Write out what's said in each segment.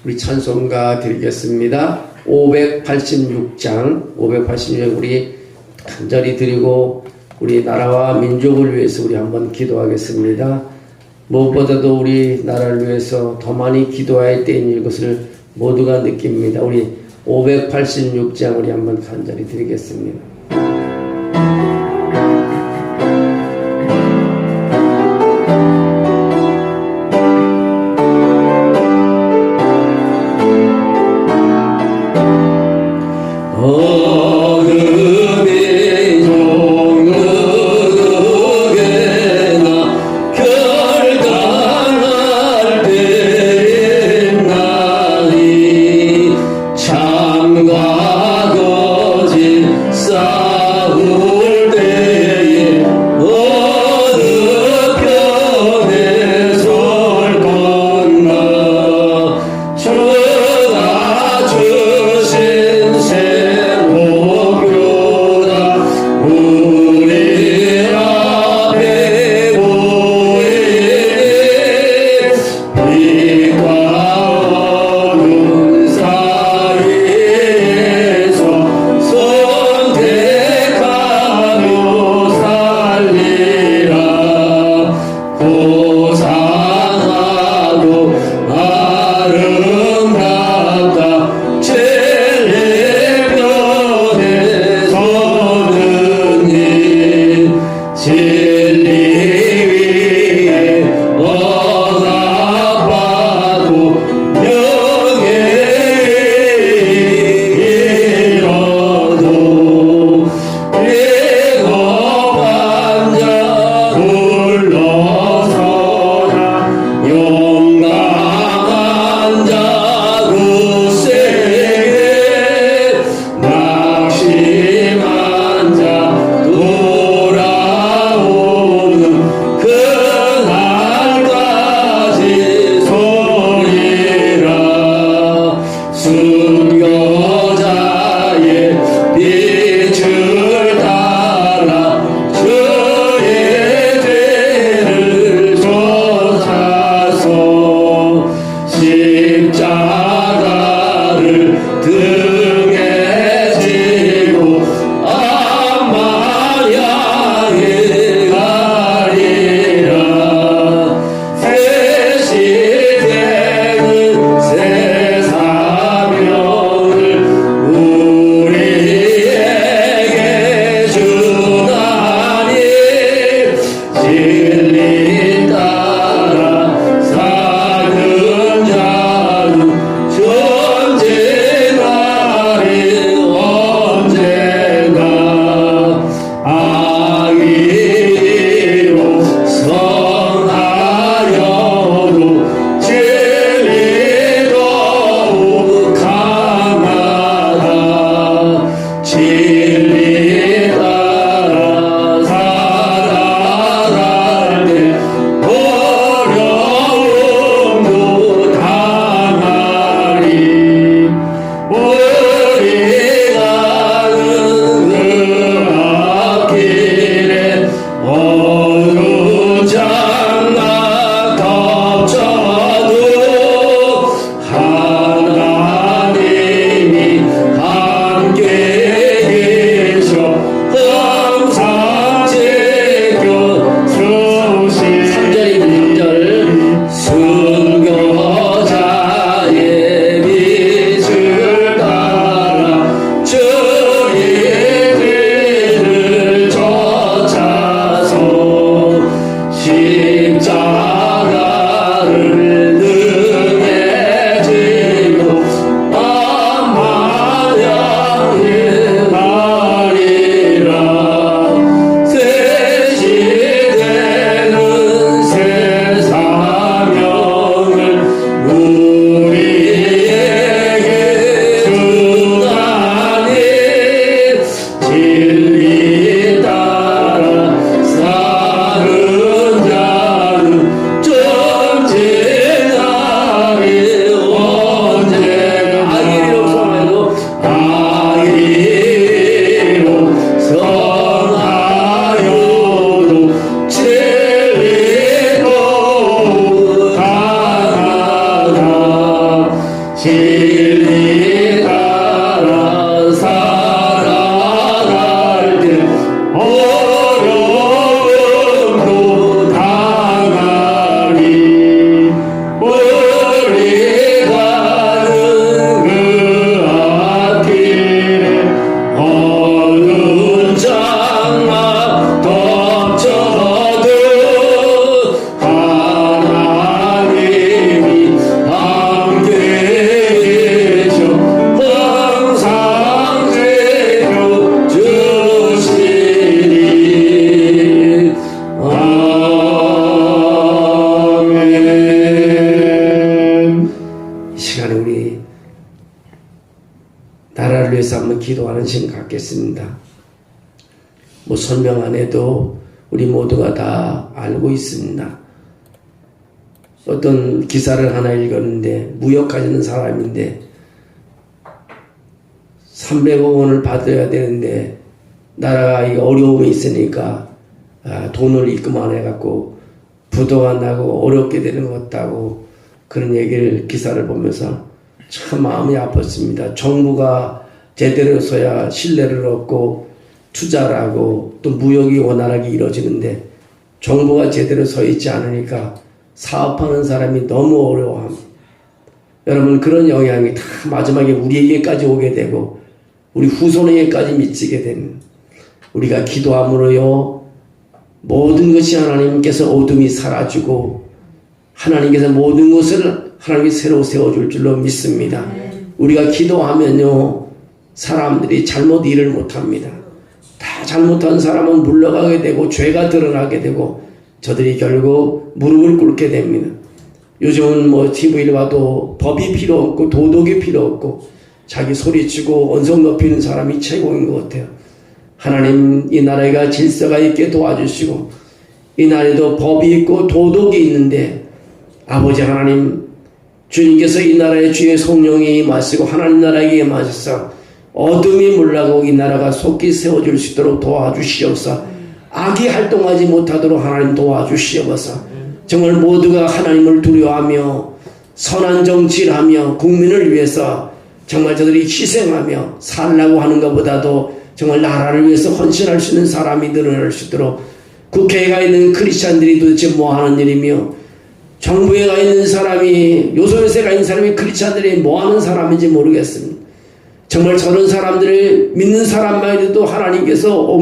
우리 찬송가 드리겠습니다. 586장 우리 간절히 드리고 우리 나라와 민족을 위해서 우리 한번 기도하겠습니다. 무엇보다도 우리 나라를 위해서 더 많이 기도할 때인 것을 모두가 느낍니다. 우리 586장 우리 한번 간절히 드리겠습니다. 사는 자는 존재가 진리 따라 살아갈 때 어려움도 당하리 멀리 가는 그 앞길에 어두운 장막 덮쳐도 하나님이 함께 계셔 항상 지켜주시니 아멘. 이 시간에 우리 나라를 위해서 한번 기도하는 시간 갖겠습니다. 뭐 설명 안 해도 우리 모두가 다 알고 있습니다. 어떤 기사를 하나 읽었는데 무역하시는 사람인데 300억 원을 받아야 되는데 나라가 어려움이 있으니까 돈을 입금 안 해갖고 부도가 나고 어렵게 되는 것 같다고 그런 얘기를 기사를 보면서 참 마음이 아팠습니다. 정부가 제대로 서야 신뢰를 얻고 투자를 하고 또 무역이 원활하게 이루어지는데 정부가 제대로 서 있지 않으니까 사업하는 사람이 너무 어려워합니다. 여러분 그런 영향이 다 마지막에 우리에게까지 오게 되고 우리 후손에게까지 미치게 됩니다. 우리가 기도함으로요 모든 것이 하나님께서 어둠이 사라지고 하나님께서 모든 것을 하나님이 새로 세워줄 줄로 믿습니다. 우리가 기도하면요 사람들이 잘못 일을 못합니다. 다 잘못한 사람은 물러가게 되고 죄가 드러나게 되고 저들이 결국 무릎을 꿇게 됩니다. 요즘은 뭐 TV를 봐도 법이 필요 없고 도덕이 필요 없고 자기 소리치고 언성 높이는 사람이 최고인 것 같아요. 하나님 이 나라가 질서가 있게 도와주시고 이 나라에도 법이 있고 도덕이 있는데 아버지 하나님 주님께서 이 나라에 주의 성령이 임하시고 하나님 나라에 임하셔서 어둠이 물러가고 이 나라가 속히 세워질 수 있도록 도와주시옵소서. 악이 활동하지 못하도록 하나님 도와주시옵소서. 정말 모두가 하나님을 두려워하며 선한 정치를 하며 국민을 위해서 정말 저들이 희생하며 살라고 하는 것보다도 정말 나라를 위해서 헌신할 수 있는 사람이 늘어날 수 있도록 국회에 가 있는 크리스찬들이 도대체 뭐 하는 일이며 정부에 가 있는 사람이 요소에서 가 있는 사람이 크리스찬들이 뭐 하는 사람인지 모르겠습니다. 정말 저런 사람들을 믿는 사람만 해도 하나님께서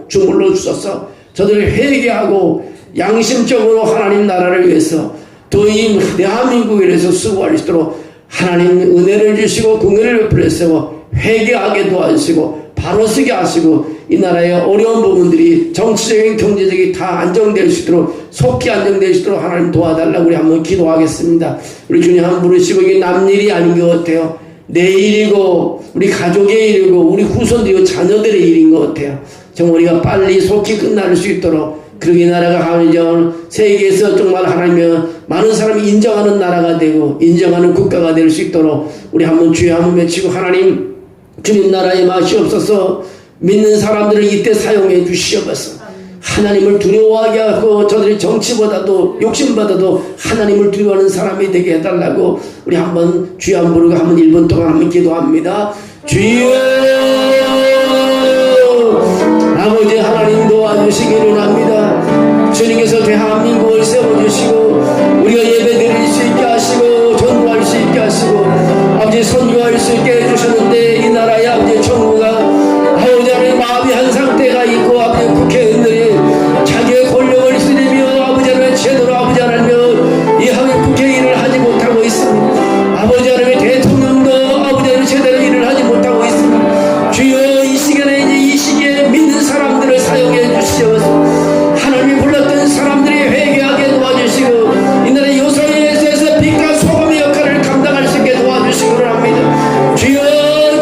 주물러 주셔서 저들을 회개하고 양심적으로 하나님 나라를 위해서 또 이 대한민국에 대해서 수고할 수 있도록 하나님 은혜를 주시고 공의를 베풀어 회개하게 도와주시고 바로 서게 하시고 이 나라의 어려운 부분들이 정치적인 경제적인 다 안정될 수 있도록 속히 안정될 수 있도록 하나님 도와달라고 우리 한번 기도하겠습니다. 우리 주님 한번 부르시고 이게 남일이 아닌 것 같아요. 내 일이고 우리 가족의 일이고 우리 후손들이고 자녀들의 일인 것 같아요. 정말 우리가 빨리 속히 끝날 수 있도록 그렇게 나라가 하면 세계에서 정말 하나님은 많은 사람이 인정하는 나라가 되고 인정하는 국가가 될 수 있도록 우리 한번 주여 한번 외치고 하나님 주님 나라의 맛이 없어서 믿는 사람들을 이때 사용해 주시옵소서. 하나님을 두려워하게 하고 저들이 정치보다도 욕심보다도 하나님을 두려워하는 사람이 되게 해달라고 우리 한번 주여 한번 부르고 한번 1분 동안 한번 기도합니다. 주여 아버지 하나님 도와주시기를 합니다. 주님께서 대한민국을 세워주시고 우리가 예배드릴 수 있게 하시고 전도할 수 있게 하시고 아버지 선교할 수 있게 해주셨는데 이 나라의 아버지 정부가 아버지 하나님 마음이 한 상태가 있고 아버지 국회의원들이 자기의 권력을 쓰리며 아버지 하나님 제대로 아버지 하나님 이 하나님 국회 일을 하지 못하고 있습니다. 아버지 하나님 대통령도 아버지 하나님 제대로 일을 하지 못하고 있습니다. 주여 이 시기에 믿는 사람들을 사용해 주시옵소서. 하나님이 불렀던 사람들이 회개하게 도와주시고 이 나라의 요소에서 빛과 소금의 역할을 감당할 수 있게 도와주시기를 합니다. 주여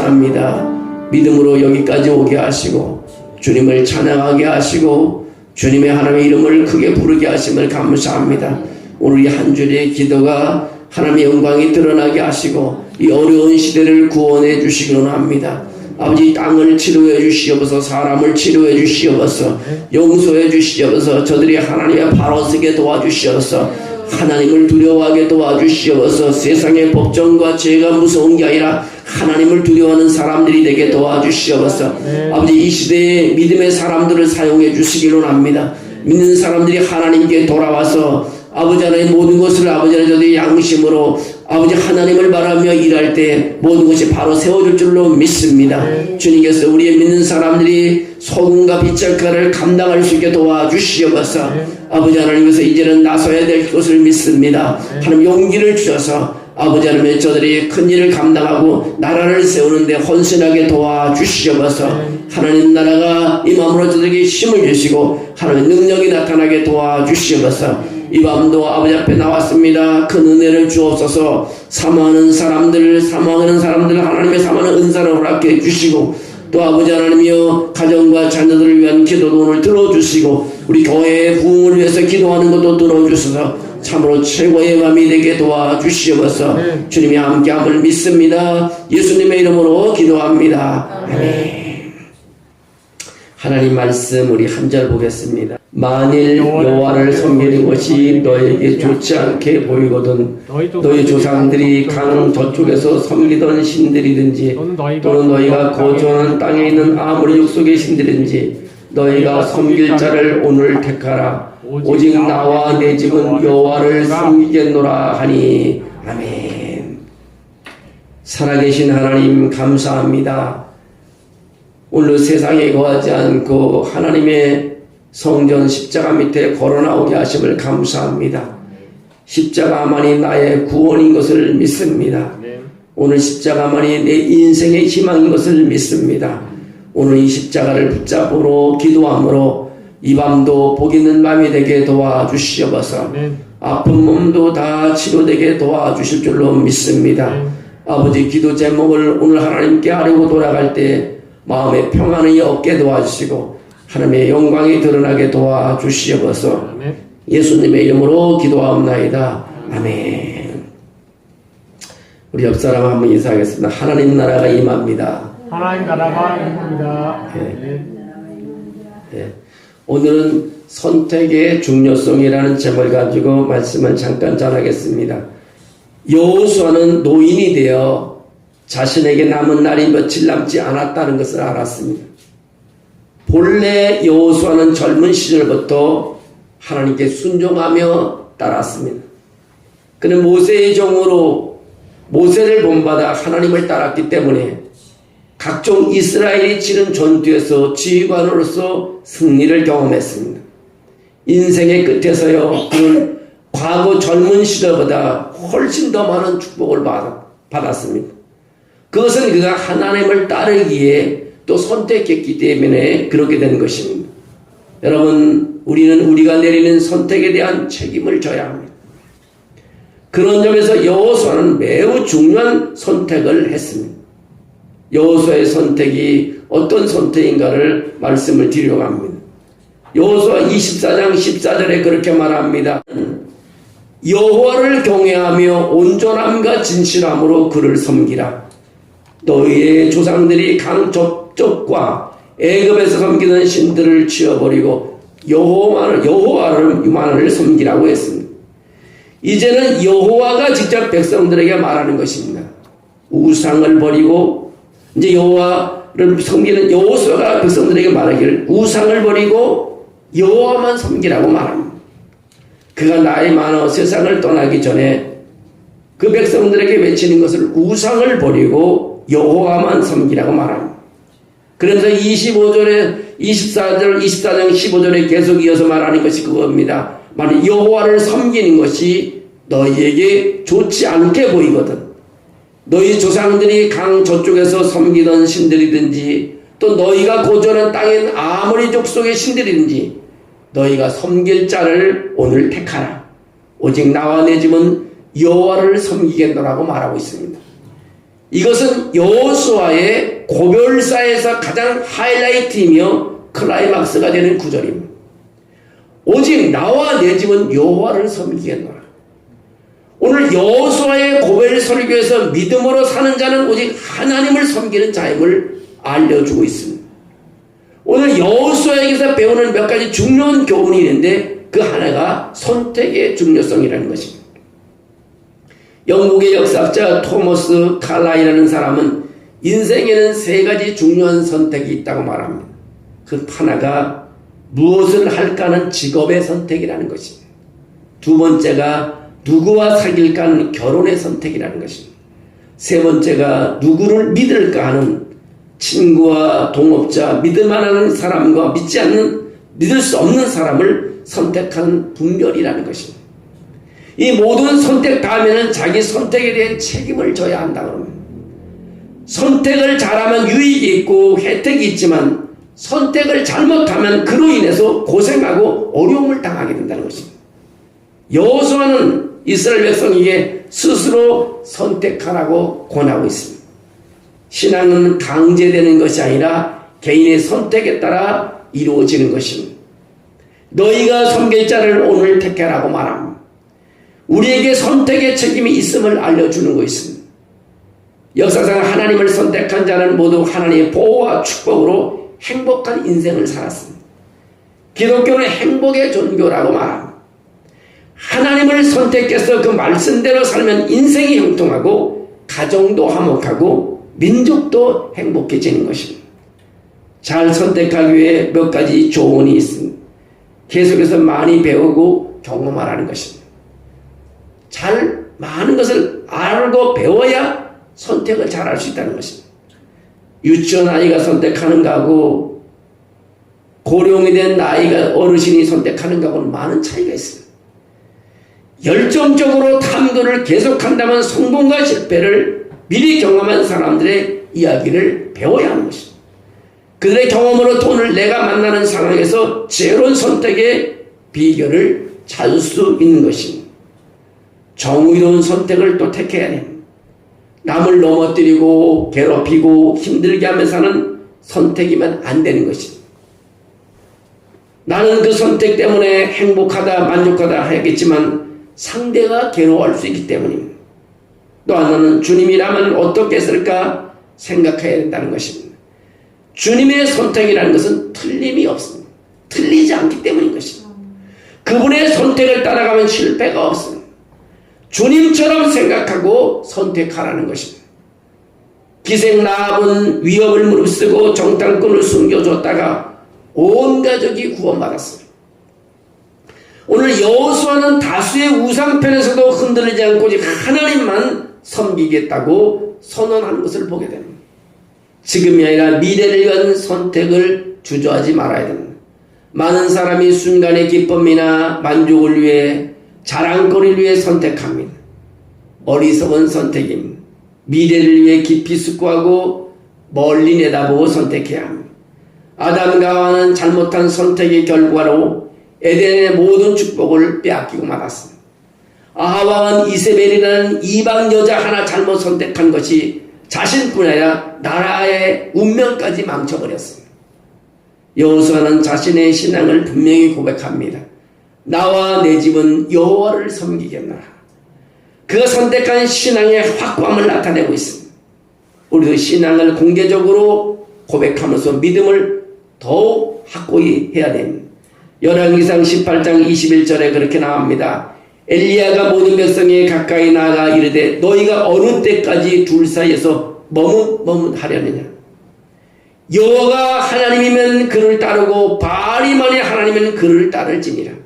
감사합니다. 믿음으로 여기까지 오게 하시고 주님을 찬양하게 하시고 주님의 하나님의 이름을 크게 부르게 하심을 감사합니다. 오늘 이 한 줄의 기도가 하나님의 영광이 드러나게 하시고 이 어려운 시대를 구원해 주시기로 합니다. 아버지, 땅을 치료해 주시옵소서, 사람을 치료해 주시옵소서, 용서해 주시옵소서, 저들이 하나님의 바로 서게 도와주시옵소서, 하나님을 두려워하게 도와주시옵소서, 세상의 법정과 죄가 무서운 게 아니라 하나님을 두려워하는 사람들이 되게 도와주시옵소서. 아버지, 이 시대에 믿음의 사람들을 사용해 주시기로 합니다. 믿는 사람들이 하나님께 돌아와서 아버지 하나님 모든 것을 아버지 하나님 저들이 양심으로 아버지 하나님을 바라며 일할 때 모든 것이 바로 세워질 줄로 믿습니다. 주님께서 우리의 믿는 사람들이 소금과 빛깔을 감당할 수 있게 도와주시옵소서. 아버지 하나님께서 이제는 나서야 될 것을 믿습니다. 하나님 용기를 주셔서 아버지 하나님 저들이 큰 일을 감당하고 나라를 세우는데 헌신하게 도와주시옵소서. 하나님 나라가 임함으로 저들에게 힘을 주시고 하나님의 능력이 나타나게 도와주시옵소서. 이 밤도 아버지 앞에 나왔습니다. 큰 은혜를 주옵소서. 사모하는 사람들 하나님의 사모하는 은사를 허락해 주시고 또 아버지 하나님이여 가정과 자녀들을 위한 기도도 오늘 들어주시고 우리 교회의 부흥을 위해서 기도하는 것도 들어주셔서 참으로 최고의 밤이 되게 도와주시옵소서. 주님이 함께함을 믿습니다. 예수님의 이름으로 기도합니다. 아멘. 하나님 말씀 우리 한 절 보겠습니다. 만일 여호와를 섬기는 것이 너에게 좋지 않게 보이거든 너희 조상들이 강 저쪽에서 섬기던 신들이든지 또는 너희가 거주하는 땅에 있는 아무리 족속의 신들이든지 너희가 섬길 자를 오늘 택하라. 오직 나와 내 집은 여호와를 섬기겠노라 하니. 아멘. 살아계신 하나님 감사합니다. 오늘 세상에 거하지 않고 하나님의 성전 십자가 밑에 걸어나오게 하심을 감사합니다. 십자가만이 나의 구원인 것을 믿습니다. 오늘 십자가만이 내 인생의 희망인 것을 믿습니다. 오늘 이 십자가를 붙잡으로 기도함으로 이 밤도 복 있는 밤이 되게 도와주시옵소서. 아픈 몸도 다 치료되게 도와주실 줄로 믿습니다. 아버지, 기도 제목을 오늘 하나님께 하려고 돌아갈 때 마음의 평안을 얻게 도와주시고 하나님의 영광이 드러나게 도와주시옵소서. 예수님의 이름으로 기도하옵나이다. 아멘. 우리 옆사람 한번 인사하겠습니다. 하나님 나라가 임합니다. 하나님 나라가 임합니다. 네. 네. 오늘은 선택의 중요성이라는 제목을 가지고 말씀을 잠깐 전하겠습니다. 여호수아는 노인이 되어 자신에게 남은 날이 며칠 남지 않았다는 것을 알았습니다. 본래 여호수아는 젊은 시절부터 하나님께 순종하며 따랐습니다. 그는 모세의 종으로 모세를 본받아 하나님을 따랐기 때문에 각종 이스라엘이 치른 전투에서 지휘관으로서 승리를 경험했습니다. 인생의 끝에서요, 그는 과거 젊은 시절보다 훨씬 더 많은 축복을 받았습니다. 그것은 그가 하나님을 따르기에 또 선택했기 때문에 그렇게 된 것입니다. 여러분, 우리는 우리가 내리는 선택에 대한 책임을 져야 합니다. 그런 점에서 여호수아는 매우 중요한 선택을 했습니다. 여호수아의 선택이 어떤 선택인가를 말씀을 드리려고 합니다. 여호수아 24장 14절에 그렇게 말합니다. 여호와를 경외하며 온전함과 진실함으로 그를 섬기라. 너희의 조상들이 강 저쪽과 애굽에서 섬기던 신들을 치워버리고 여호와를 섬기라고 했습니다. 이제는 여호와가 직접 백성들에게 말하는 것입니다. 우상을 버리고 이제 여호와를 섬기는 여호수아가 백성들에게 말하기를 우상을 버리고 여호와만 섬기라고 말합니다. 그가 나이 많아 세상을 떠나기 전에 그 백성들에게 외치는 것을 우상을 버리고 여호와만 섬기라고 말합니다. 그래서 24장 15절에 계속 이어서 말하는 것이 그겁니다. 만약 여호와를 섬기는 것이 너희에게 좋지 않게 보이거든 너희 조상들이 강 저쪽에서 섬기던 신들이든지 또 너희가 거주하는 땅엔 아무리 족속의 신들이든지 너희가 섬길 자를 오늘 택하라. 오직 나와 내 집은 여호와를 섬기겠노라고 말하고 있습니다. 이것은 여호수아의 고별사에서 가장 하이라이트이며 클라이막스가 되는 구절입니다. 오직 나와 내 집은 여호와를 섬기겠노라. 오늘 여호수아의 고별 설교에서 믿음으로 사는 자는 오직 하나님을 섬기는 자임을 알려주고 있습니다. 오늘 여호수아에게서 배우는 몇 가지 중요한 교훈이 있는데 그 하나가 선택의 중요성이라는 것입니다. 영국의 역사학자 토머스 칼라이라는 사람은 인생에는 세 가지 중요한 선택이 있다고 말합니다. 그 하나가 무엇을 할까 하는 직업의 선택이라는 것입니다. 두 번째가 누구와 사귈까 하는 결혼의 선택이라는 것입니다. 세 번째가 누구를 믿을까 하는 친구와 동업자, 믿을만한 사람과 믿을 수 없는 사람을 선택하는 분별이라는 것입니다. 이 모든 선택 다음에는 자기 선택에 대한 책임을 져야 한다고 합니다. 선택을 잘하면 유익이 있고 혜택이 있지만 선택을 잘못하면 그로 인해서 고생하고 어려움을 당하게 된다는 것입니다. 여호수아는 이스라엘 백성에게 스스로 선택하라고 권하고 있습니다. 신앙은 강제되는 것이 아니라 개인의 선택에 따라 이루어지는 것입니다. 너희가 섬길 자를 오늘 택하라고 말합니다. 우리에게 선택의 책임이 있음을 알려주는 것입니다. 역사상 하나님을 선택한 자는 모두 하나님의 보호와 축복으로 행복한 인생을 살았습니다. 기독교는 행복의 종교라고 말합니다. 하나님을 선택해서 그 말씀대로 살면 인생이 형통하고 가정도 화목하고 민족도 행복해지는 것입니다. 잘 선택하기 위해 몇 가지 조언이 있습니다. 계속해서 많이 배우고 경험하라는 것입니다. 많은 것을 알고 배워야 선택을 잘 할 수 있다는 것입니다. 유치원 아이가 선택하는 거하고 고령이 된 어르신이 선택하는 거하고는 많은 차이가 있습니다. 열정적으로 탐구를 계속한다면 성공과 실패를 미리 경험한 사람들의 이야기를 배워야 하는 것입니다. 그들의 경험으로 오늘 내가 만나는 상황에서 지혜로운 선택의 비결을 찾을 수 있는 것입니다. 정의로운 선택을 또 택해야 됩니다. 남을 넘어뜨리고 괴롭히고 힘들게 하면서 하는 선택이면 안 되는 것입니다. 나는 그 선택 때문에 행복하다 만족하다 하겠지만 상대가 괴로워할 수 있기 때문입니다. 또 하나는 주님이라면 어떻게 했을까 생각해야 된다는 것입니다. 주님의 선택이라는 것은 틀림이 없습니다. 틀리지 않기 때문인 것입니다. 그분의 선택을 따라가면 실패가 없습니다. 주님처럼 생각하고 선택하라는 것입니다. 기생 라합은 위협을 무릅쓰고 정탐꾼을 숨겨줬다가 온 가족이 구원받았습니다. 오늘 여호수아는 다수의 우상편에서도 흔들리지 않고 오직 하나님만 섬기겠다고 선언하는 것을 보게 됩니다. 지금이 아니라 미래를 위한 선택을 주저하지 말아야 됩니다. 많은 사람이 순간의 기쁨이나 만족을 위해 자랑거리를 위해 선택합니다. 어리석은 선택입니다. 미래를 위해 깊이 숙고하고 멀리 내다보고 선택해야 합니다. 아담과 하와는 잘못한 선택의 결과로 에덴의 모든 축복을 빼앗기고 말았습니다. 하와는 이세벨이라는 이방 여자 하나 잘못 선택한 것이 자신뿐 아니라 나라의 운명까지 망쳐버렸습니다. 여호수아는 자신의 신앙을 분명히 고백합니다. 나와 내 집은 여호와를 섬기겠노라. 그가 선택한 신앙의 확고함을 나타내고 있습니다. 우리도 신앙을 공개적으로 고백하면서 믿음을 더욱 확고히 해야 됩니다. 열왕기상 18장 21절에 그렇게 나옵니다. 엘리야가 모든 백성에 가까이 나아가 이르되 너희가 어느 때까지 둘 사이에서 머뭇머뭇하려느냐. 여호와가 하나님이면 그를 따르고 바알이만이 하나님이면 그를 따를지니라.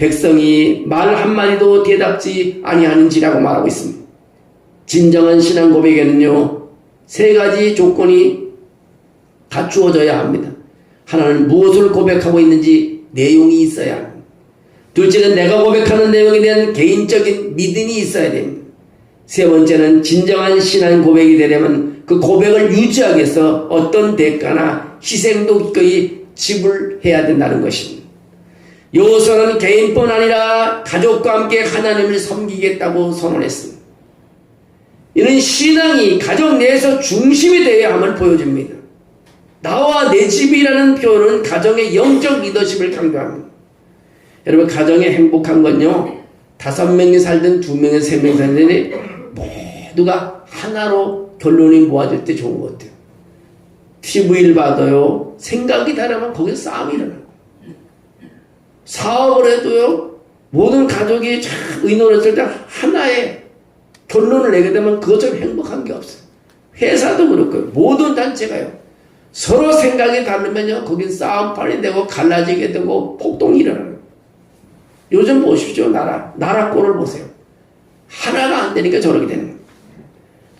백성이 말 한마디도 대답지 아니하는지라고 말하고 있습니다. 진정한 신앙 고백에는요, 세 가지 조건이 갖추어져야 합니다. 하나는 무엇을 고백하고 있는지 내용이 있어야 합니다. 둘째는 내가 고백하는 내용에 대한 개인적인 믿음이 있어야 됩니다. 세 번째는 진정한 신앙 고백이 되려면 그 고백을 유지하기 위해서 어떤 대가나 희생도 기꺼이 지불해야 된다는 것입니다. 여호수아는 개인뿐 아니라 가족과 함께 하나님을 섬기겠다고 선언했습니다. 이는 신앙이 가정 내에서 중심이 되어야 함을 보여줍니다. 나와 내 집이라는 표현은 가정의 영적 리더십을 강조합니다. 여러분, 가정의 행복한 건요, 5명이 살든 2명이 3명이 살든 모두가 하나로 결론이 모아질 때 좋은 것 같아요. TV를 봐도요, 생각이 다르면 거기서 싸움이 일어나고, 사업을 해도요, 모든 가족이 참 의논했을 때 하나의 결론을 내게 되면 그것처럼 행복한 게 없어요. 회사도 그렇고요, 모든 단체가요, 서로 생각이 다르면요, 거긴 싸움판이 되고 갈라지게 되고 폭동이 일어나요. 요즘 보십시오. 나라 꼴을 보세요. 하나가 안 되니까 저렇게 되는 거예요.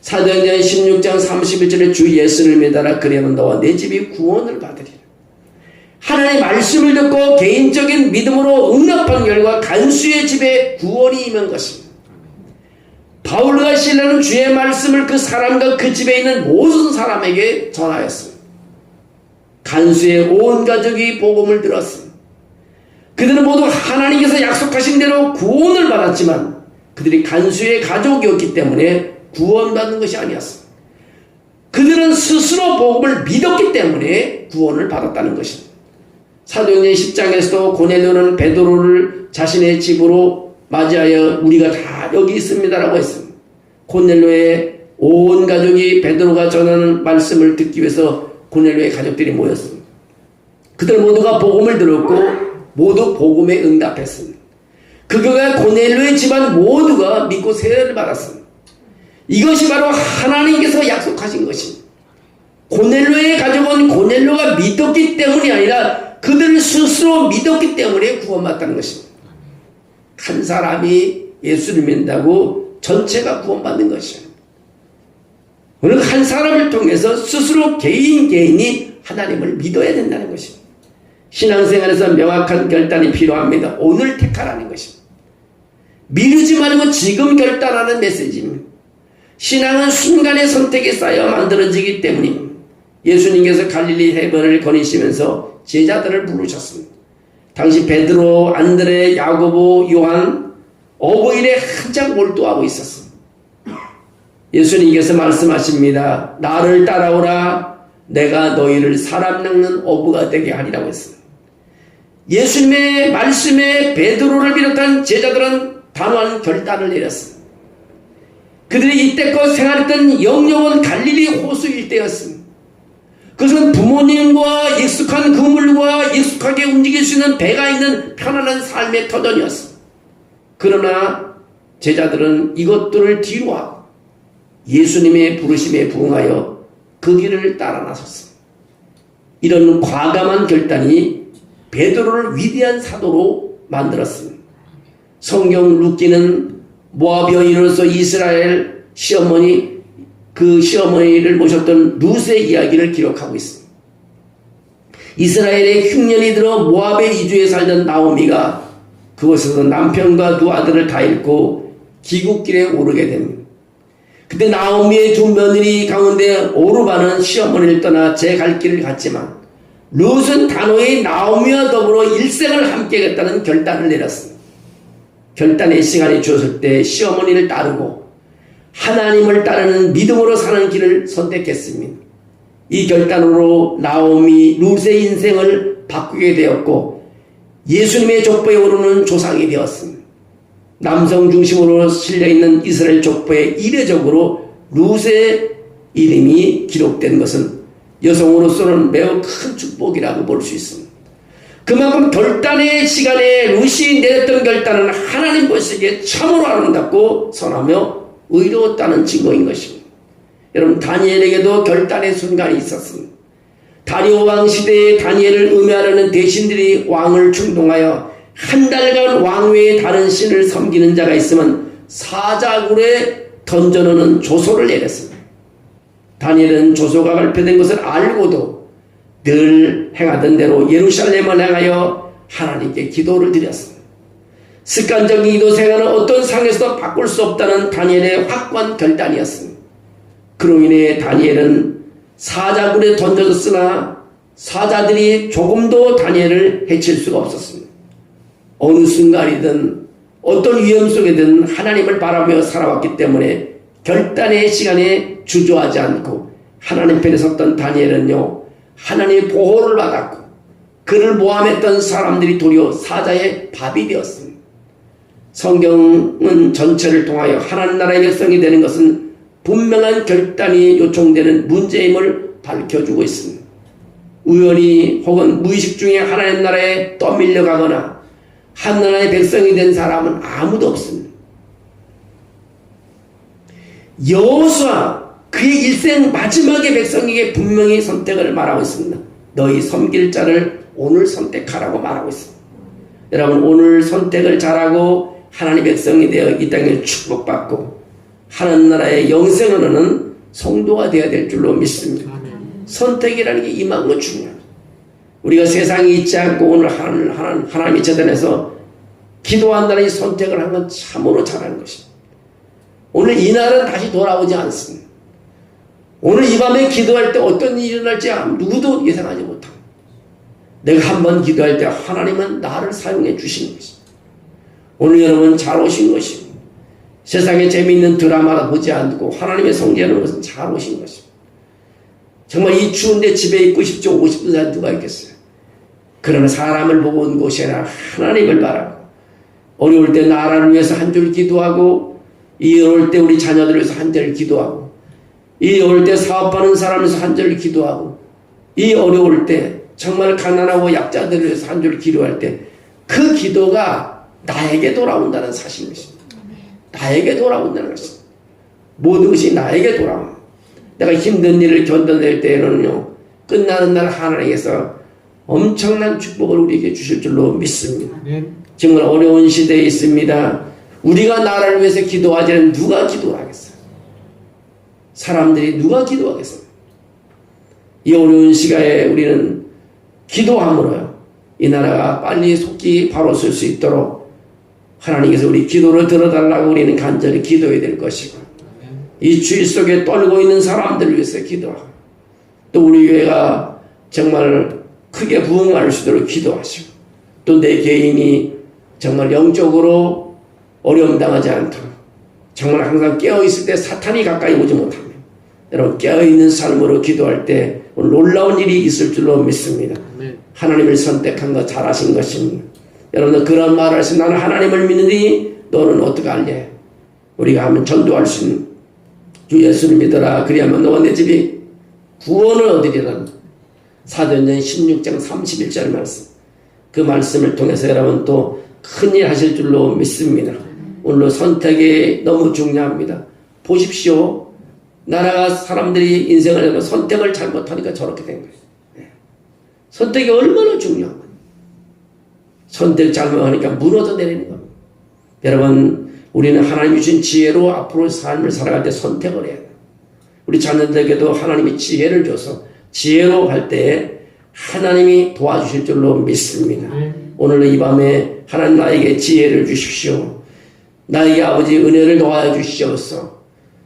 사도행전 16장 31절에 주 예수를 믿어라. 그리하면 너와 내 집이 구원을 받으리라. 하나님의 말씀을 듣고 개인적인 믿음으로 응답한 결과 간수의 집에 구원이 임한 것입니다. 바울과 실라는 주의 말씀을 그 사람과 그 집에 있는 모든 사람에게 전하였습니다. 간수의 온 가족이 복음을 들었습니다. 그들은 모두 하나님께서 약속하신 대로 구원을 받았지만 그들이 간수의 가족이었기 때문에 구원받는 것이 아니었습니다. 그들은 스스로 복음을 믿었기 때문에 구원을 받았다는 것입니다. 사도행전 10장에서도 고넬료는 베드로를 자신의 집으로 맞이하여 우리가 다 여기 있습니다라고 했습니다. 고넬료의 온 가족이 베드로가 전하는 말씀을 듣기 위해서 고넬료의 가족들이 모였습니다. 그들 모두가 복음을 들었고 모두 복음에 응답했습니다. 그가 고넬료의 집안 모두가 믿고 세례를 받았습니다. 이것이 바로 하나님께서 약속하신 것입니다. 고넬료의 가족은 고넬료가 믿었기 때문이 아니라 그들 스스로 믿었기 때문에 구원받았다는 것입니다. 한 사람이 예수를 믿는다고 전체가 구원받는 것이에요. 오늘 한 사람을 통해서 스스로 개인이 하나님을 믿어야 된다는 것입니다. 신앙생활에서 명확한 결단이 필요합니다. 오늘 택하라는 것입니다. 미루지 말고 지금 결단하는 메시지입니다. 신앙은 순간의 선택이 쌓여 만들어지기 때문입니다. 예수님께서 갈릴리 해변을 거니시면서 제자들을 부르셨습니다. 당시 베드로, 안드레, 야고보, 요한 어버이에 한창 몰두하고 있었습니다. 예수님께서 말씀하십니다. 나를 따라오라. 내가 너희를 사람 낚는 어부가 되게 하리라고 했습니다. 예수님의 말씀에 베드로를 비롯한 제자들은 단호한 결단을 내렸습니다. 그들이 이때껏 생활했던 영역은 갈릴리 호수 일대였습니다. 그것은 부모님과 익숙한 그물과 익숙하게 움직일 수 있는 배가 있는 편안한 삶의 터전이었습니다. 그러나 제자들은 이것들을 뒤로하고 예수님의 부르심에 부응하여 그 길을 따라 나섰습니다. 이런 과감한 결단이 베드로를 위대한 사도로 만들었습니다. 성경 룻기는 모압 여인으로서 이스라엘 그 시어머니를 모셨던 룻의 이야기를 기록하고 있습니다. 이스라엘의 흉년이 들어 모압에 이주해 살던 나오미가 그곳에서 남편과 두 아들을 다 잃고 기국길에 오르게 됩니다. 그때 나오미의 두 며느리 가운데 오르바는 시어머니를 떠나 제 갈 길을 갔지만 룻은 단호히 나오미와 더불어 일생을 함께하겠다는 결단을 내렸습니다. 결단의 시간이 주어질 때 시어머니를 따르고 하나님을 따르는 믿음으로 사는 길을 선택했습니다. 이 결단으로 나오미 룻의 인생을 바꾸게 되었고 예수님의 족보에 오르는 조상이 되었습니다. 남성 중심으로 실려있는 이스라엘 족보에 이례적으로 룻의 이름이 기록된 것은 여성으로서는 매우 큰 축복이라고 볼 수 있습니다. 그만큼 결단의 시간에 룻이 내렸던 결단은 하나님 보시기에 참으로 아름답고 선하며 의로웠다는 증거인 것입니다. 여러분, 다니엘에게도 결단의 순간이 있었습니다. 다리오 왕 시대에 다니엘을 음해하려는 대신들이 왕을 충동하여 한 달간 왕 외에 다른 신을 섬기는 자가 있으면 사자굴에 던져놓는 조소를 내렸습니다. 다니엘은 조소가 발표된 것을 알고도 늘 행하던 대로 예루살렘을 향하여 하나님께 기도를 드렸습니다. 습관적인 기도 생활은 어떤 상에서도 바꿀 수 없다는 다니엘의 확고한 결단이었습니다. 그로 인해 다니엘은 사자굴에 던져졌으나 사자들이 조금도 다니엘을 해칠 수가 없었습니다. 어느 순간이든 어떤 위험 속에든 하나님을 바라며 살아왔기 때문에 결단의 시간에 주저하지 않고 하나님 편에 섰던 다니엘은요, 하나님의 보호를 받았고 그를 모함했던 사람들이 도리어 사자의 밥이 되었습니다. 성경은 전체를 통하여 하나님 나라의 백성이 되는 것은 분명한 결단이 요청되는 문제임을 밝혀주고 있습니다. 우연히 혹은 무의식 중에 하나님 나라에 떠밀려가거나 하나님의 백성이 된 사람은 아무도 없습니다. 여호수아 그의 일생 마지막의 백성에게 분명히 선택을 말하고 있습니다. 너희 섬길 자를 오늘 선택하라고 말하고 있습니다. 여러분, 오늘 선택을 잘하고 하나님 백성이 되어 이 땅에 축복받고 하나님 나라의 영생을 얻는 성도가 되어야 될 줄로 믿습니다. 선택이라는 게 이만큼 중요합니다. 우리가 세상에 있지 않고 오늘 하나님의 재단에서 기도한다는 이 선택을 한 건 참으로 잘하는 것입니다. 오늘 이 날은 다시 돌아오지 않습니다. 오늘 이 밤에 기도할 때 어떤 일이 일어날지 누구도 예상하지 못합니다. 내가 한번 기도할 때 하나님은 나를 사용해 주시는 것입니다. 오늘 여러분 잘 오신 것입니다. 세상에 재미있는 드라마를 보지 않고 하나님의 성제하는 것은 잘 오신 것입니다. 정말 이 추운데 집에 있고 싶지 오고 싶은 사람 누가 있겠어요? 그러나 사람을 보고 온 곳이 아니라 하나님을 바라고 어려울 때 나라를 위해서 한 줄 기도하고 이 어려울 때 우리 자녀들을 위해서 한 줄 기도하고 이 어려울 때 사업하는 사람을 위해서 한 줄 기도하고 이 어려울 때 정말 가난하고 약자들을 위해서 한 줄 기도할 때 그 기도가 나에게 돌아온다는 사실입니다. 나에게 돌아온다는 것입니다. 모든 것이 나에게 돌아옵니다. 내가 힘든 일을 견뎌낼 때에는요, 끝나는 날 하나님께서 엄청난 축복을 우리에게 주실 줄로 믿습니다. 정말 어려운 시대에 있습니다. 우리가 나라를 위해서 기도하지 않으면 누가 기도하겠어요? 사람들이 누가 기도하겠어요? 이 어려운 시간에 우리는 기도함으로요, 이 나라가 빨리 속히 바로 설 수 있도록 하나님께서 우리 기도를 들어달라고 우리는 간절히 기도해야 될 것이고, 이 주의 속에 떨고 있는 사람들을 위해서 기도하고, 또 우리 교회가 정말 크게 부흥할 수 있도록 기도하시고, 또 내 개인이 정말 영적으로 어려움 당하지 않도록 정말 항상 깨어있을 때 사탄이 가까이 오지 못합니다. 여러분, 깨어있는 삶으로 기도할 때 놀라운 일이 있을 줄로 믿습니다. 하나님을 선택한 거 잘하신 것입니다. 여러분들 그런 말을 해서 나는 하나님을 믿느니 너는 어떻게 할래? 우리가 하면 전도할 수 있는 주 예수를 믿어라. 그리하면 너와 내 집이 구원을 얻으리라는 사도행전 16장 31절 말씀. 그 말씀을 통해서 여러분 또 큰일 하실 줄로 믿습니다. 오늘 선택이 너무 중요합니다. 보십시오. 나라가 사람들이 인생을 하면 선택을 잘못하니까 저렇게 된 거예요. 선택이 얼마나 중요한 거예요. 선택 잘못하니까 무너져 내리는 겁니다. 여러분, 우리는 하나님이 주신 지혜로 앞으로 삶을 살아갈 때 선택을 해야 돼요. 우리 자녀들에게도 하나님이 지혜를 줘서 지혜로 갈 때 하나님이 도와주실 줄로 믿습니다. 오늘 이 밤에 하나님 나에게 지혜를 주십시오. 나에게 아버지 은혜를 도와주시옵소서.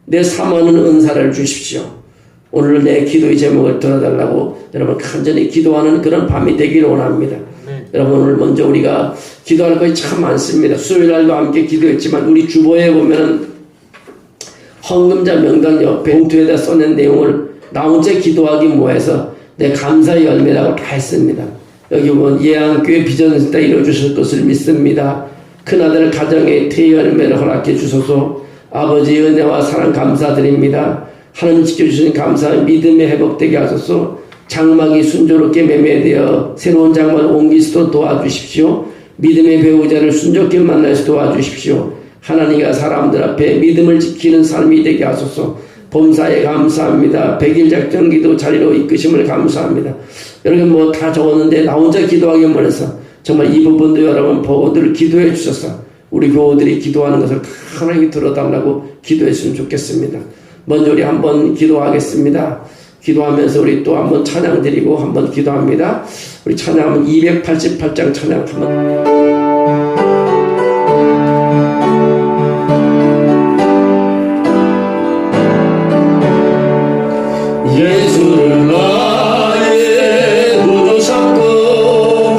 내 사모하는 은사를 주십시오. 오늘 내 기도의 제목을 들어달라고 여러분 간절히 기도하는 그런 밤이 되기를 원합니다. 여러분, 오늘 먼저 우리가 기도할 것이 참 많습니다. 수요일 날도 함께 기도했지만 우리 주보에 보면은 헌금자 명단 옆에 봉투에다 써낸 내용을 나 혼자 기도하기 뭐해서 내 감사의 열매라고 다 했습니다. 여기 보면 예안교회 비전센터 이루어주실 것을 믿습니다. 큰아들 가정의 태열매를 허락해 주소서. 아버지의 은혜와 사랑 감사드립니다. 하나님 지켜주신 감사의 믿음에 회복되게 하소서. 장막이 순조롭게 매매되어 새로운 장막을 옮길 수도 도와주십시오. 믿음의 배우자를 순조롭게 만날 수 도와주십시오. 하나님과 사람들 앞에 믿음을 지키는 삶이 되게 하소서. 범사에 감사합니다. 100일 작전 기도 자리로 이끄심을 감사합니다. 여러분 뭐 다 적었는데 나 혼자 기도하기 원해서 정말 이 부분도 여러분 보고들 기도해 주셔서 우리 교우들이 기도하는 것을 다 하나님이 들어달라고 기도했으면 좋겠습니다. 먼저 우리 한번 기도하겠습니다. 기도하면서 우리 또 한번 찬양 드리고 한번 기도합니다. 우리 찬양하면 288장 찬양 한번. 예수를 나의 구주 삼고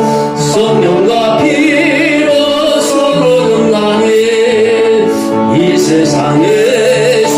성령과 피로 서로 나는 이 세상에서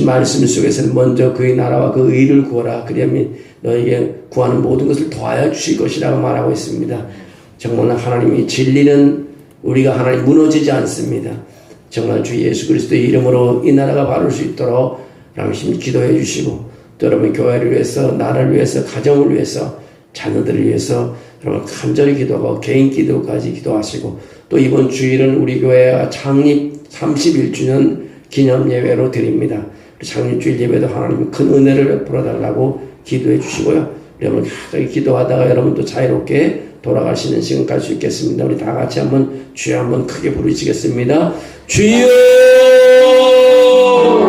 주신 말씀 속에서는 먼저 그의 나라와 그 의를 구하라. 그리하면 너에게 구하는 모든 것을 더하여 주실 것이라고 말하고 있습니다. 정말 하나님이 진리는 우리가 하나님 무너지지 않습니다. 정말 주 예수 그리스도의 이름으로 이 나라가 바를 수 있도록 양심히 기도해 주시고 또 여러분 교회를 위해서 나라를 위해서 가정을 위해서 자녀들을 위해서 여러분 간절히 기도하고 개인 기도까지 기도하시고 또 이번 주일은 우리 교회가 창립 31주년 기념 예배로 드립니다. 창립주일 예배도 하나님 큰 은혜를 베풀어 달라고 기도해 주시고요. 여러분 갑자기 기도하다가 여러분 또 자유롭게 돌아가시는 시간 갈 수 있겠습니다. 우리 다 같이 한번 주여 한번 크게 부르시겠습니다. 주여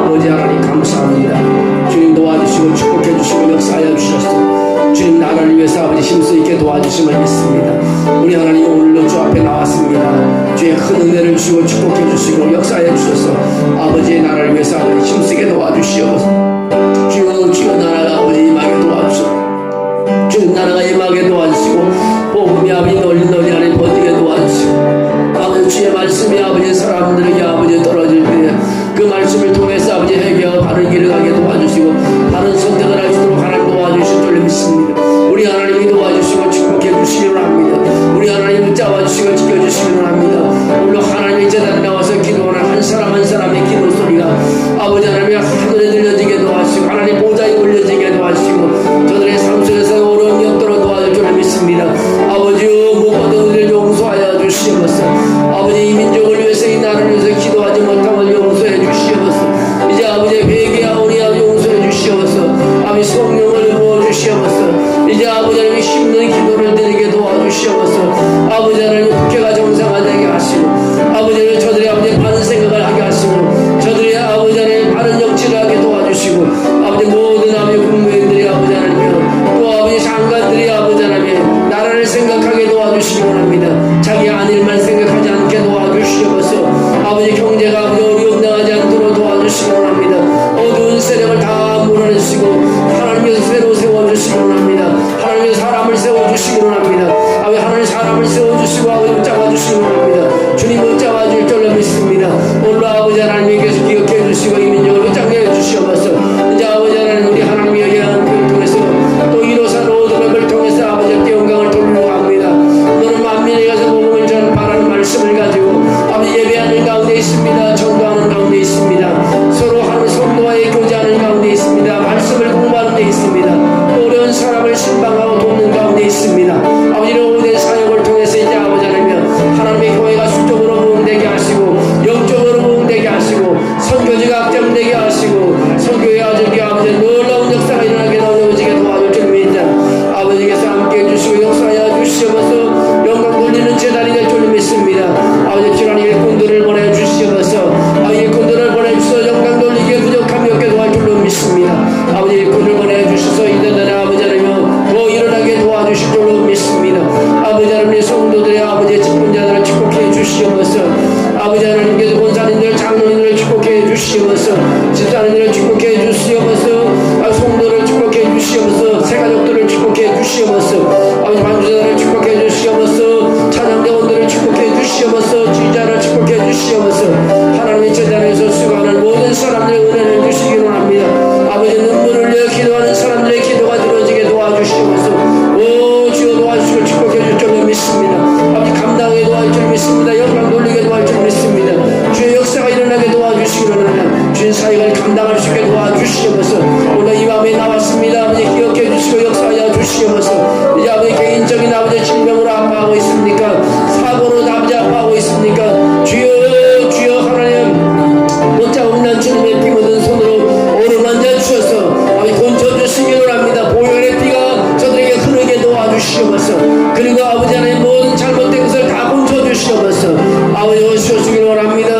아버지 하나님 감사합니다. 주님 도와주시고 축복해 주시고 역사하여 주셨소. 주님 나라를 위해서 아버지 힘써 있게 도와주심을 믿습니다. 우리 하나님 오늘도 주 앞에 나왔습니다. 주의 큰 은혜를 주시고 축복해 주시고 역사해 주셔서 아버지의 나라를 위해서 아버지 힘쓰게 도와주시옵소서. 주여 나라가 아버지 임하게 도와주시고 주님 나라가 임하게 도와주시고 복음이 아버지 널리 안에 번지게 도와주시고 아버지 주의 말씀이 아버지 사람들에게 아버지 떨어질 때 그 말씀을 통해서 아버지 회개와 바른 길을 가게 도와주시고 바른 선택을 할 수 있도록 하나님 도와주실 줄 믿습니다. 우리 하나님이 도와주시고 축복해 주시기를 합니다. 우리 하나님 붙잡아주시고 지켜주시기를 합니다. 오늘 하나님의 제단에 나와서 기도하는 한 사람 한 사람의 기도 소리가 아버지 하나님의 하늘에 들려지게 도와주시고 하나님 보좌에 올려지게 도와주시고 저들의 삶 속에서 어려움이 없도록 도와줄 줄 믿습니다. 아버지 무엇보다 우리를 용서하여 주시옵소서. 아버지 이 민족을 위해서 이 나라를 위해서 기도하지 못함을 용서해 주시옵소서. 이제 아버지 회개하오니 용서해 주시옵소서. 아버지 성령을 부어 주시옵소서. 이제 아버지 하나님 힘든 기도를 드리게 도와주시옵소서. 아버지 하나님 국회가 정상화되게 하시고 아버지 하나님 저들의 아버지 바른 생각을 하게 하시고 저들의 아버지 하나님 바른 정치를 하게 도와주시고 아버지 모든 아버지 국민들이 아버지 하나님 또 아버지 장관들이 아버지 하나님 나라를 생각하게 도와주시기 원합니다. 자기 안일만 생각하지 않게 도와주시옵소서. 아버지 경제가 아버지 어려움 당하지 않도록 도와주시기 원합니다. 어두운 세력을 다 몰아내시고 하나님께서 새로 세워주시기 원합니다. 하나님께서 사람을 세워주시기 원합니다. 아버지 하나님 사람을 세워주시고 아버지 붙잡아주시기 원합니다. 주님 붙잡아줄 줄로 믿습니다. 오늘 아버지 하나님께서 기억해 주시고 이 민족을 붙잡게 해주시옵소서. 이제 아버지 하나님 우리 하나님의 예언을 통해서 또 이로사 로드맵을 통해서 아버지께 영광을 돌리려고 합니다. 너는 만민에 가서 복음을 전하는 바라는 말씀을 가지고 아버지 예배하는 가운데 있습니다. 전도하는 가운데 있습니다. 서로 하는 성도와의 교제하는 가운데 있습니다. 말씀을 공부하는 데 있습니다. 어려운 사람을 신방하고 돕는 가운데 있습니다. 아버지는 오랜 사역을 통해서 이제 아버지 하나님의 교회가 수적으로 부흥되게 하시고 영적으로 부흥되게 하시고 선교지가 확장되게 하시고 선교의 아버지 놀라운 역사가 일어나게 나오어지게 도와줄 줄 믿자. 아버지께서 함께 해주시고 역사하여 주시옵소서. 영광 돌리는 재단이 될 줄 믿습니다. 아버지 주란 일꾼들을 보내주시옵소서. 아버지 일꾼들을 보내주셔서 영광 돌리기에 부족함이 없게 도와줄 줄 믿습니다. 아버지 일꾼을 보내주셔서 이제는 아버지 하나님 더 일어나게 도와주실 줄로 믿습니다. 아버지 하나님의 성도들의 아버지의 직분자들을 축복해 주시옵소서. 아버지 하나님께서 권사님들 장로님들을 축복해 주시옵소서. 집사님들을 축복해 주시옵소서. 성도를 축복해 주시옵소서. 새가족들을 축복해 주시옵소서. 아버지 반주자들을 축복해 주시옵소서. 찬양대원들을 축복해 주시옵소서. 지휘자를 축복해 주시옵소서. 하나님의 제단에서 수고하는 모든 사람들의 은혜를 주시기 원합니다. 아버지 눈물을 흘려 기도하는 사람들의 기도가 들어지게 도와주시옵소서. 오 주여 도와주시고 축복해 줄 줄 믿습니다. 아버지 감당하게 도와줄 줄 믿습니다. 영광 돌리게 도와줄 줄 믿습니다. 주의 역사가 일어나게 도와주시기 원합니다. 주의 사역을 감당할 수 있게 도와주시옵소서. 오늘 이 밤에 나왔습니다. 아버지 기억해 주시고 역사하여 주시옵소서. 이제 아버지 개인적인 아버지 질병으로 아파하고 있습니까? 사고로 아버지 아파하고 있습니까? 주여 하나님 못자 없는 주님의 피 묻은 손으로 오르만져 주셔서 아버지 건져주시기 원합니다. 보혈의 피가 저들에게 흐르게 도와주시옵소서. 그리고 아버지 하나님 모든 잘못된 것을 다 건져주시옵소서. 아버지 오시오시기 원합니다.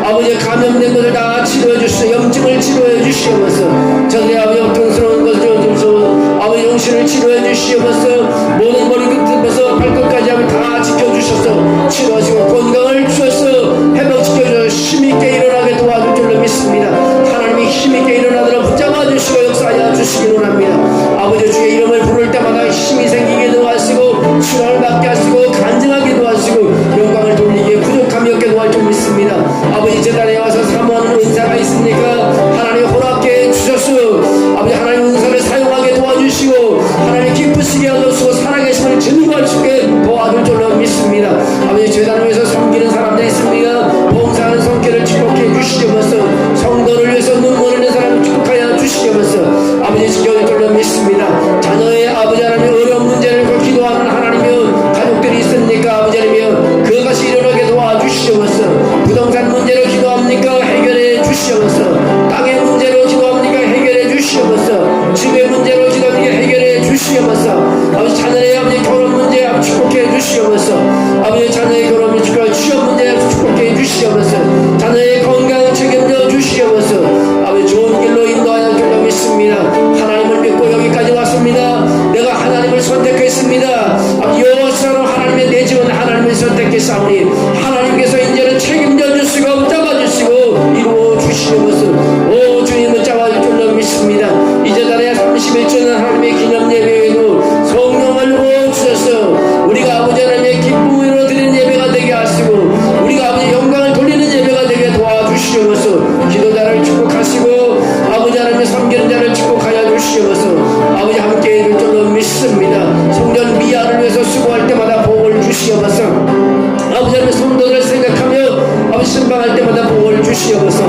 아버지 감염된 것을 다 치료해 주시옵소서. 염증을 치료해 주시옵소서. 저들의 아버지 고통스러운 것을 주옵소서. 아버지 영신을 치료해 주시옵소서. 모든 머리끝부터 발끝까지 하면 다 지켜주셔서 치료하시고 건강을 주셔서 회복시켜주셔서 힘있게 일어나게 도와줄 줄로 믿습니다. 하나님이 힘있게 일어나도록 붙잡아 주시고 역사하여 주시기 원합니다. 아버지 주의 이름을 부를 때마다 힘이 생기게 도와주시고 수련을 받게 하시고 간증하게 도와주시고 영광을 돌리기에 부족함이 없게 도와줄 줄 믿습니다. 아버지 제단에 와서 사모하는 은사가 있습니까? 하나님 허락해 주시옵소서.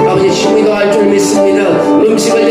아버지 힘이 더할 줄 믿습니다. 음식을